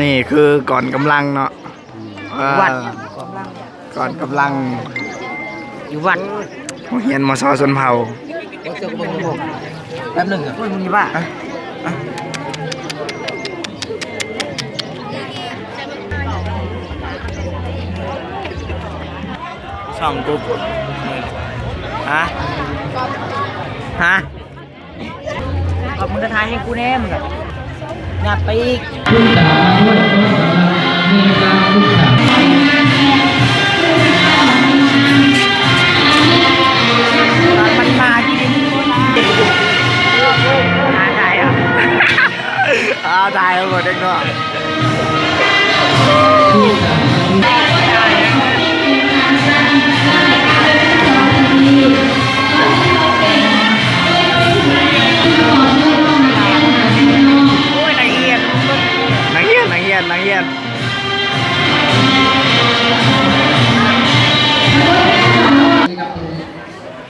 นี่คือก่อนกำลังเนาะ วัด ก่อนกำลัง อยู่วัด เฮียนมอซอชนเผ่า แป๊บหนึ่งอ่ะมึงมีบ้า ช่องกุ๊บฮะฮะ ก็มึงจะทายให้กูแน่มึงอ่ะงับไปอีกมันมาที่นี่มาได้อ่ะ ตายแล้วหมดเด็กเนาะนักเรียน